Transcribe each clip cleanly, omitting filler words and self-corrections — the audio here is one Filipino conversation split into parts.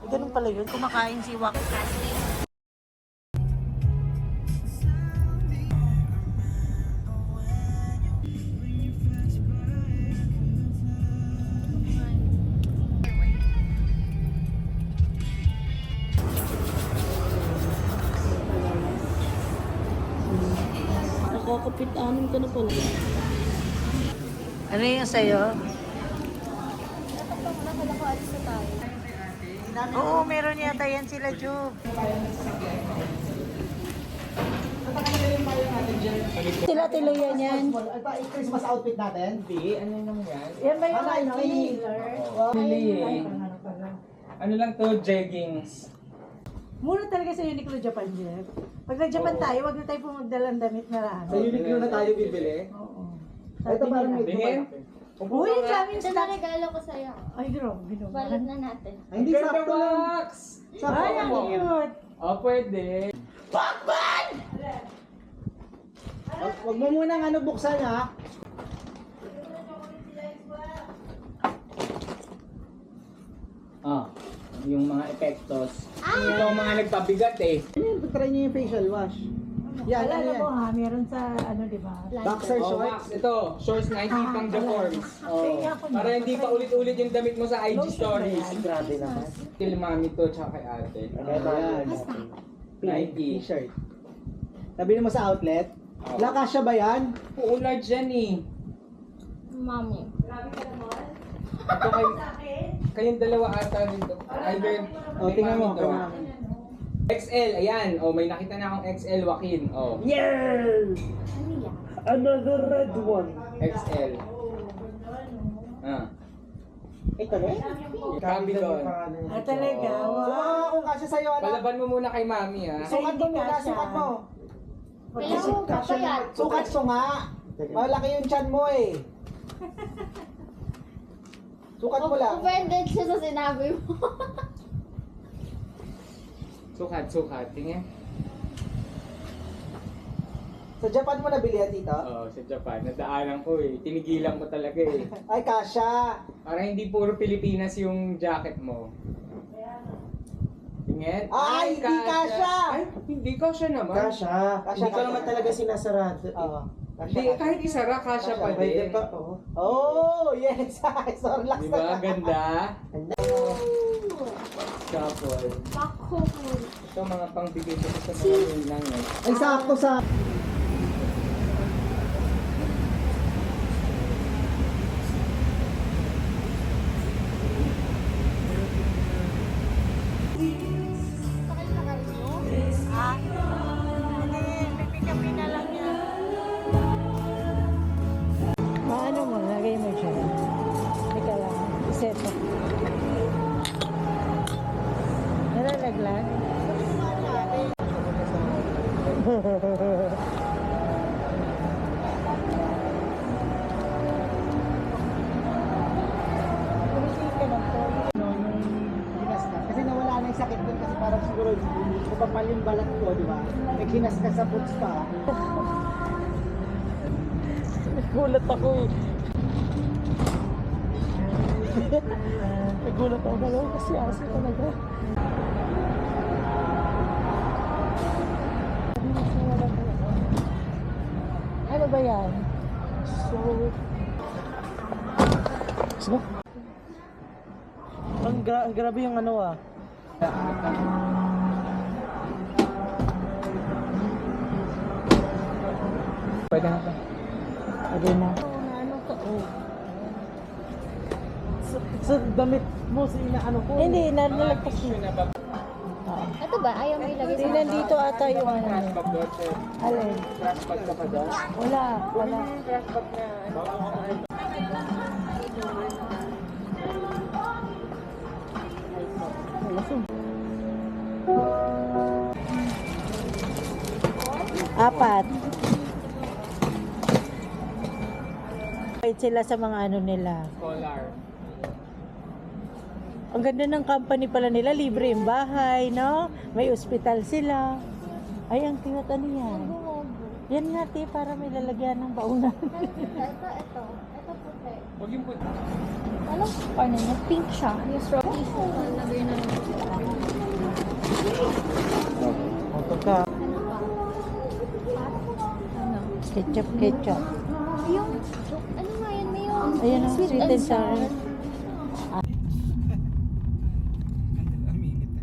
Ganun pala yun, kumakain si Wak. Nakakapit-anin ka na pala. Ano yung sa'yo? Oo, meron yata yan sila, Jub. Sila tiluyan yan. Christmas outfit natin. Hindi, ano lang yan? Yan ba yung healer? Ano lang to, jeggings. Mura talaga sa Uniqlo Japan, Jeff. Pag nag-Japan tayo, wag na tayo pumagdalang damit na lang. Sa Uniqlo na tayo bibili. Oo. Ito parang medyo Tingin? malaki. Uy, ang daming Ito na stocks. regalo ko sa'yo. Ay, grabe naman. Balot na natin. Ay, hindi sakto lang. Wax! Sakto Ay, ang lang. cute. Oh, pwede. Wag mo munang ano buksan ha. Yung mga epektos. Ito ang mga nagpabigat eh. Ano yun? Try niyo yung facial wash. Yan, Wala ano na yan? mo ha, meron sa ano, di ba? Boxer Oh, shorts. Max, ito, shorts na hindi pang the forms. Kaya ako Para hindi pa ulit-ulit yung damit mo sa IG Lotion stories. ba yan? Grabe naman. Kay mami to, tsaka kay ate. Ayan. Pink Nike. t-shirt. Sabi mo sa outlet. Oh. La kasya ba yan? Oo, large yan eh. Mami. Ito kayong dalawa ata dito. Either O, tingnan mo. mami to. Tingnan mo. XL, ayan. Oh, may nakita na akong XL, Joaquin. Oh, Yes! Ano yan? Another red one. XL. Ito na? Copy doon. Ah, talaga? So, Wow. kung kasya sa'yo, ano? Palaban mo muna kay mami ha. Sukat mo muna, kasya. sukat mo. Kailangan mo papayat. Sukat mo nga. Malaki yung chan mo eh. Sukat mo lang. Offended siya sa sinabi mo. Sukat. Tingin. Sa Japan mo nabili yan dito? Oo, sa Japan. Nadaanan ko eh. Tinigilan ko talaga eh. Ay, kasya. Para hindi puro Pilipinas yung jacket mo. Tingin. Ay, hindi kasya! Ay, hindi kasya naman. Kasya. Hindi ko naman talaga sinasarado. Oo. Hindi, kahit isara, kasya pa Pwede din. pa, oh. Oh, yes. Sorry, relax Di ba? Ganda. Couple. Bako po. Ito mga pangbigay ko sa mga nilang eh. Ay, sakto sa... Ah, hindi, pipikapin na lang niya. Maano mo, lagay mo siya. Teka lang, iset mo. Nalalaglag? Kumitin ka na po. Kasi nawala na yung sakit doon kasi parang siguro kupapal yung balat ko, di ba? Naghinas ka sa boots pa. Nagulat ako eh. Nagulat ako dalawa kasi aso talaga. Ano ba yan? So, Ang grabe yung ano ah. Pwede na to. pwede na. Sa damit mo, sa inaano ko. Hindi, nalagpas Tissue yun. na ba? Ito ba? Ayaw mo ilagay sa Tingnan dito ata yung ano. Crash bag doon, sir. Alin? Crash bag ka pa doon. Wala. Yung crash bag na ano. Apat. Wait sila sa mga ano nila. Collar. Ang ganda ng company pala nila, libre yung bahay, no? May ospital sila. Ay, ang cute, ano yan? Yan nga, te, para may lalagyan ng baunan. Ito. Ito puti. Huwag yung puti. Ano? Ano niya? Pink siya. Yung strawberry. Nalagay na lang. Pagka Ano? ketchup, ketchup. Yung, ano nga yan? May yung Ayan ang sweet and sour. Ang minute.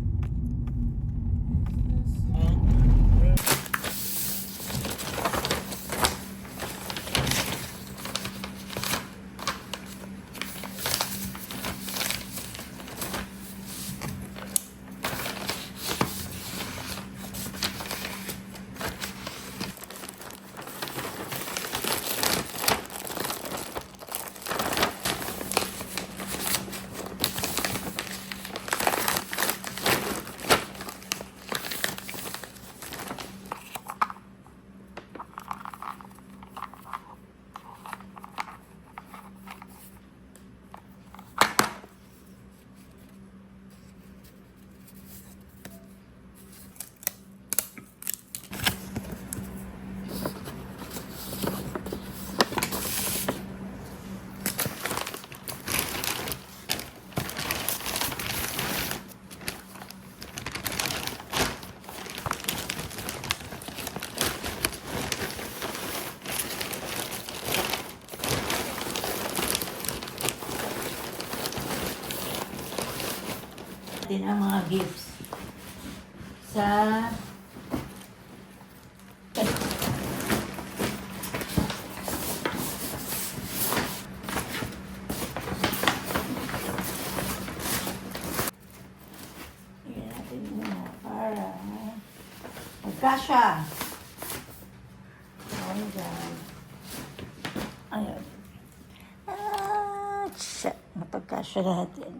Din ang mga gifts sa Tingnan natin muna para magkasya. Ayan. Ayan. Shit. Napagkasya natin.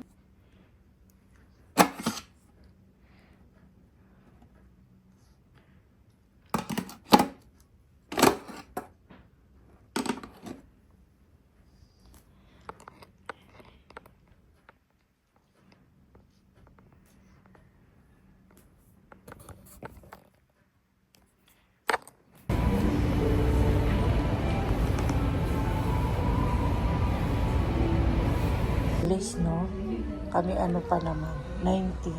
Please, no? Kami ano pa naman, 19.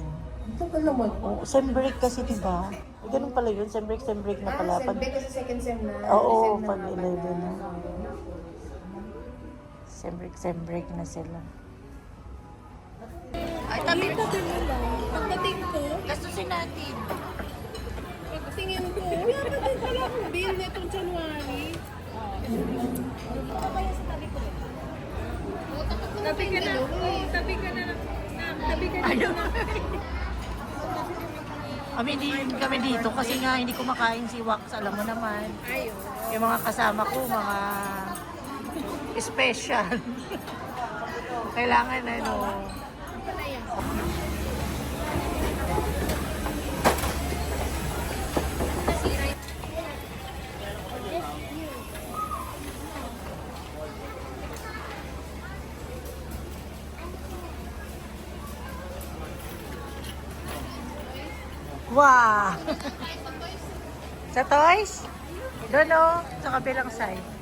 Tagal naman. Oh, sem break kasi, di ba? Ganun pala yun, sem break na pala. Pag, Siyempre kasi second sem na. oo, sem na pag nga 11 pala. na. Sem break na sila. Ay, tabi mo lang. Pagdating ko, Gastusin natin. pagtingin ko, wala na din pala akong bill netong January. Tabi ka na. Oo, tabi ka na. Tabi ka na. Kami dito kasi nga hindi kumakain si Wax, alam mo naman. Yung mga kasama ko, mga special. Kailangan ano. Wow! Sa toys? Doon o, sa kabilang side.